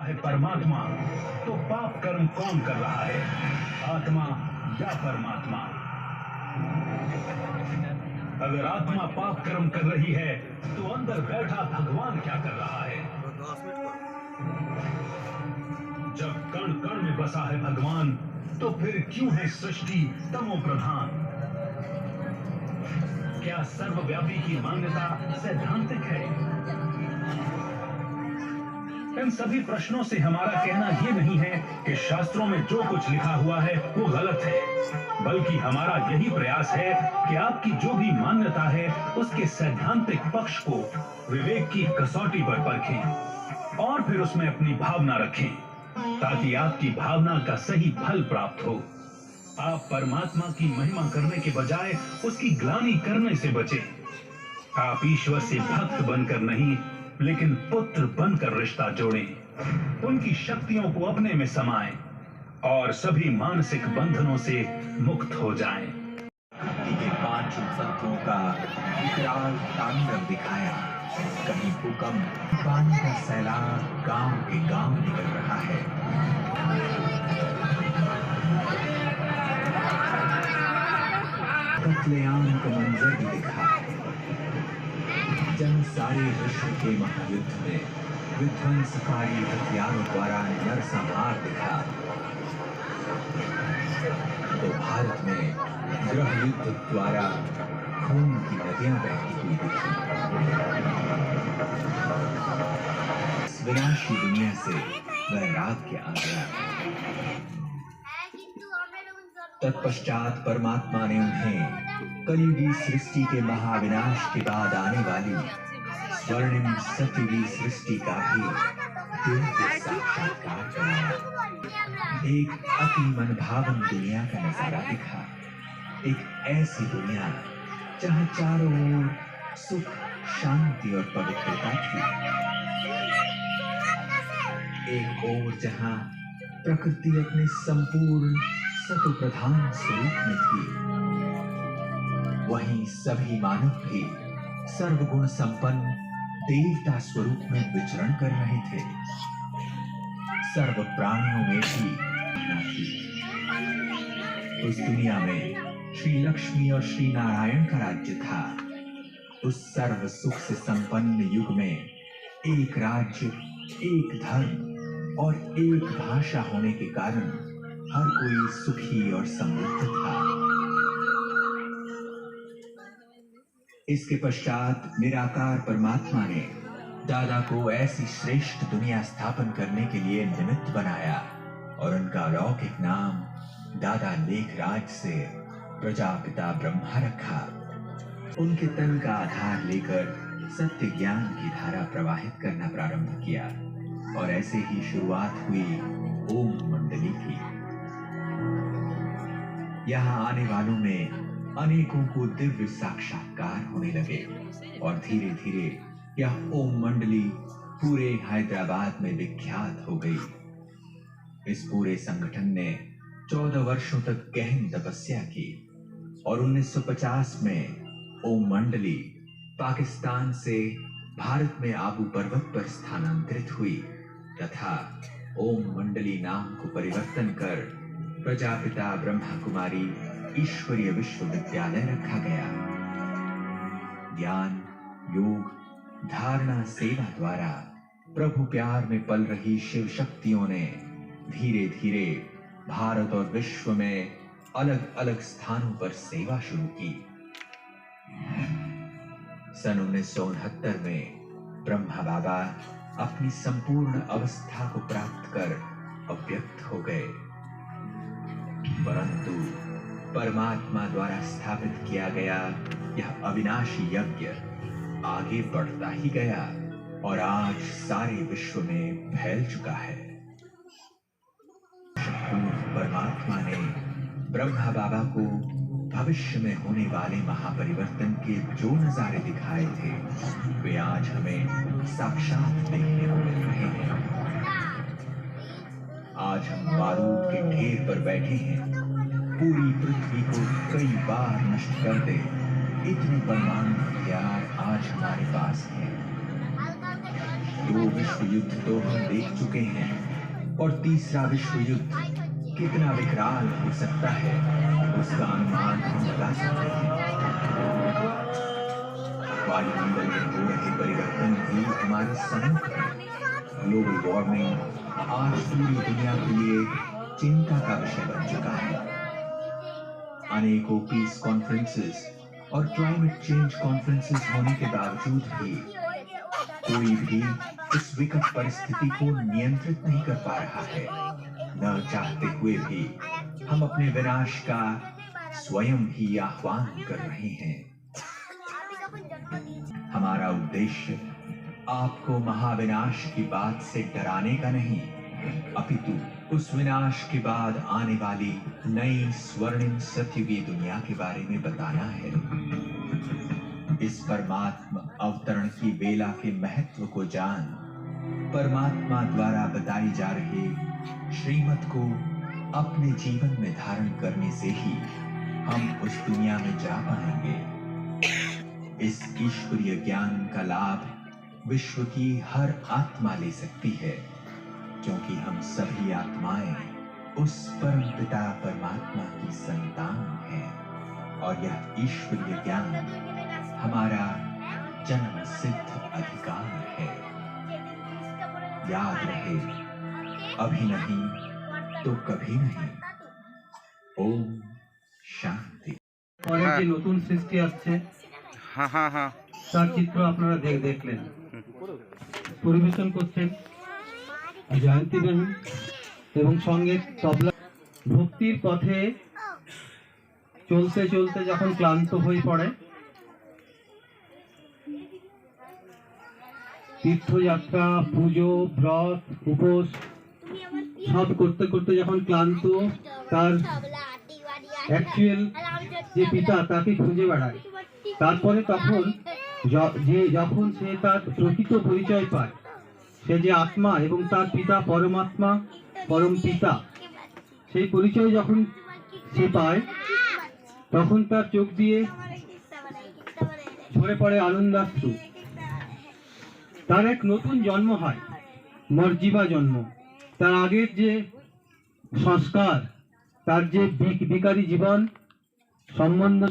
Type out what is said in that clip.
है परमात्मा, तो पाप कर्म कौन कर रहा है, आत्मा या परमात्मा? अगर आत्मा पाप कर्म कर रही है तो अंदर बैठा भगवान क्या कर रहा है? जब कण कण में बसा है भगवान, तो फिर क्यों है सृष्टि तमो प्रधान? क्या सर्वव्यापी की मान्यता सैद्धांतिक है? इन सभी प्रश्नों से हमारा कहना यह नहीं है कि शास्त्रों में जो कुछ लिखा हुआ है वो गलत है, बल्कि हमारा यही प्रयास है कि आपकी जो भी मान्यता है उसके सैद्धांतिक पक्ष को विवेक की कसौटी पर परखें और फिर उसमें अपनी भावना रखें, ताकि आपकी भावना का सही फल प्राप्त हो। आप परमात्मा की महिमा करने के बजाय उसकी ग्लानि करने से बचें। आप ईश्वर से भक्त बनकर नहीं, लेकिन पुत्र बनकर रिश्ता जोड़ें, उनकी शक्तियों को अपने में समाएं और सभी मानसिक बंधनों से मुक्त हो जाएं। ये 5 संतों का विकराल तांडव दिखाया। कहीं भूकंप, पानी का सैलाब गांव के गांव निकल रहा है। कत्लेआम का मंजर भी दिखा। जन सारे विश्व के महायुद्ध में विध्वंसकारी हथियारों द्वारा नरसंहार दिखा, तो भारत में गृह युद्ध द्वारा खून की नदियां बहती हुई दिखी। इस विनाशी दुनिया से वह रात के आ गया। तत्पश्चात परमात्मा ने उन्हें कलयुगी सृष्टि के महाविनाश के बाद आने वाली स्वर्णिम सत्ययुगी सृष्टि का भी दिव्य साक्षात्कार कराया। एक अति मनभावन दुनिया का नजारा दिखा। एक ऐसी दुनिया जहाँ चारों ओर सुख, शांति और पवित्रता थी। एक ओर जहाँ प्रकृति अपने संपूर्ण सत्व प्रधान स्वरूप में थी, वहीं सभी मानव भी सर्वगुण संपन्न देवता स्वरूप में विचरण कर रहे थे। सर्व प्राणियों में भी थी। उस दुनिया में श्री लक्ष्मी और श्री नारायण का राज्य था। उस सर्व सुख से संपन्न युग में एक राज्य, एक धर्म और एक भाषा होने के कारण हर कोई सुखी और समृद्ध था। इसके पश्चात निराकार परमात्मा ने दादा को ऐसी श्रेष्ठ दुनिया स्थापन करने के लिए निमित्त बनाया और उनका अलौकिक नाम दादा लेखराज से प्रजापिता ब्रह्मा रखा। उनके तन का आधार लेकर सत्य ज्ञान की धारा प्रवाहित करना प्रारंभ किया और ऐसे ही शुरुआत हुई ओम मंडली की। यहाँ आने वालों में अनेकों को दिव्य साक्षात्कार होने लगे और धीरे धीरे यह ओम मंडली पूरे हैदराबाद में विख्यात हो गई। इस पूरे संगठन ने 14 वर्षों तक गहन तपस्या की और 1950 में ओम मंडली पाकिस्तान से भारत में आबू पर्वत पर स्थानांतरित हुई तथा ओम मंडली नाम को परिवर्तन कर प्रजापिता ब्रह्मा कुमारी ईश्वरीय विश्वविद्यालय रखा गया। ज्ञान, योग, धारणा, सेवा द्वारा प्रभु प्यार में पल रही शिव शक्तियों ने धीरे धीरे भारत और विश्व में अलग अलग स्थानों पर सेवा शुरू की। सन 1969 में ब्रह्मा बाबा अपनी संपूर्ण अवस्था को प्राप्त कर अव्यक्त हो गए, परंतु परमात्मा द्वारा स्थापित किया गया यह अविनाशी यज्ञ आगे बढ़ता ही गया और आज सारे विश्व में फैल चुका है। परमात्मा ने ब्रह्मा बाबा को भविष्य में होने वाले महापरिवर्तन के जो नजारे दिखाए थे वे आज हमें साक्षात देखने को मिल रहे हैं। आज हम बारूद के ढेर पर बैठे हैं। पूरी पृथ्वी को कई बार नष्ट कर दे इतने परमाणु हथियार आज हमारे पास हैं। 2 विश्व युद्ध तो हम देख चुके हैं, और तीसरा विश्व युद्ध कितना विकराल हो सकता है उसका अनुमान हम लगा सकते हैं। वायुमंडल में हो रहे परिवर्तन भी हमारे सम्मुख है। ग्लोबल वार्मिंग आज पूरी दुनिया के लिए चिंता का विषय बन चुका है। अनेकों पीस कॉन्फ्रेंसेस और क्लाइमेट चेंज कॉन्फ्रेंसेस होने के बावजूद भी कोई भी इस विकट परिस्थिति को नियंत्रित नहीं कर पा रहा है। न चाहते हुए भी हम अपने विनाश का स्वयं ही आह्वान कर रहे हैं। हमारा उद्देश्य आपको महाविनाश की बात से डराने का नहीं, अपितु उस विनाश के बाद आने वाली नई स्वर्णिम सत्ययुगी दुनिया के बारे में बताना है। इस परमात्मा अवतरण की बेला के महत्व को जान, परमात्मा द्वारा बताई जा रही श्रीमत को अपने जीवन में धारण करने से ही हम उस दुनिया में जा पाएंगे। इस ईश्वरीय ज्ञान का लाभ विश्व की हर आत्मा ले सकती है, क्योंकि हम सभी आत्माएं उस परम पिता परमात्मा की संतान हैं, और यह ईश्वरीय ज्ञान हमारा जन्म सिद्ध अधिकार है। याद रहे, अभी नहीं तो कभी नहीं। ओम शांति। অনেক যে নতুন সৃষ্টি আসছে তার চিত্র আপনারা দেখলেন। পরিবেশন করছেন জয়ন্তী বেনু এবং সঙ্গে তবলা। ভক্তির পথে চলতে চলতে যখন ক্লান্ত হয়ে পড়ে, তীর্থযাত্রা, পুজো, ব্রত, উপোস সব করতে করতে যখন ক্লান্ত, তার অ্যাকচুয়াল যে পিতা তাকে খুঁজে বেড়ায়। তারপরে তখন যখন সে তার প্রকৃত পরিচয় পায়, সে যে আত্মা এবং তার পিতা পরমাত্মা, পরম পিতা, সেই পরিচয় যখন সে পায়, তখন তার চোখ দিয়ে ঝরে পড়ে আনন্দাশ্রু। তার এক নতুন জন্ম হয়, মর্জিবা জন্ম। তার আগের যে সংস্কার, তার যে বিকারী জীবন, সম্বন্ধ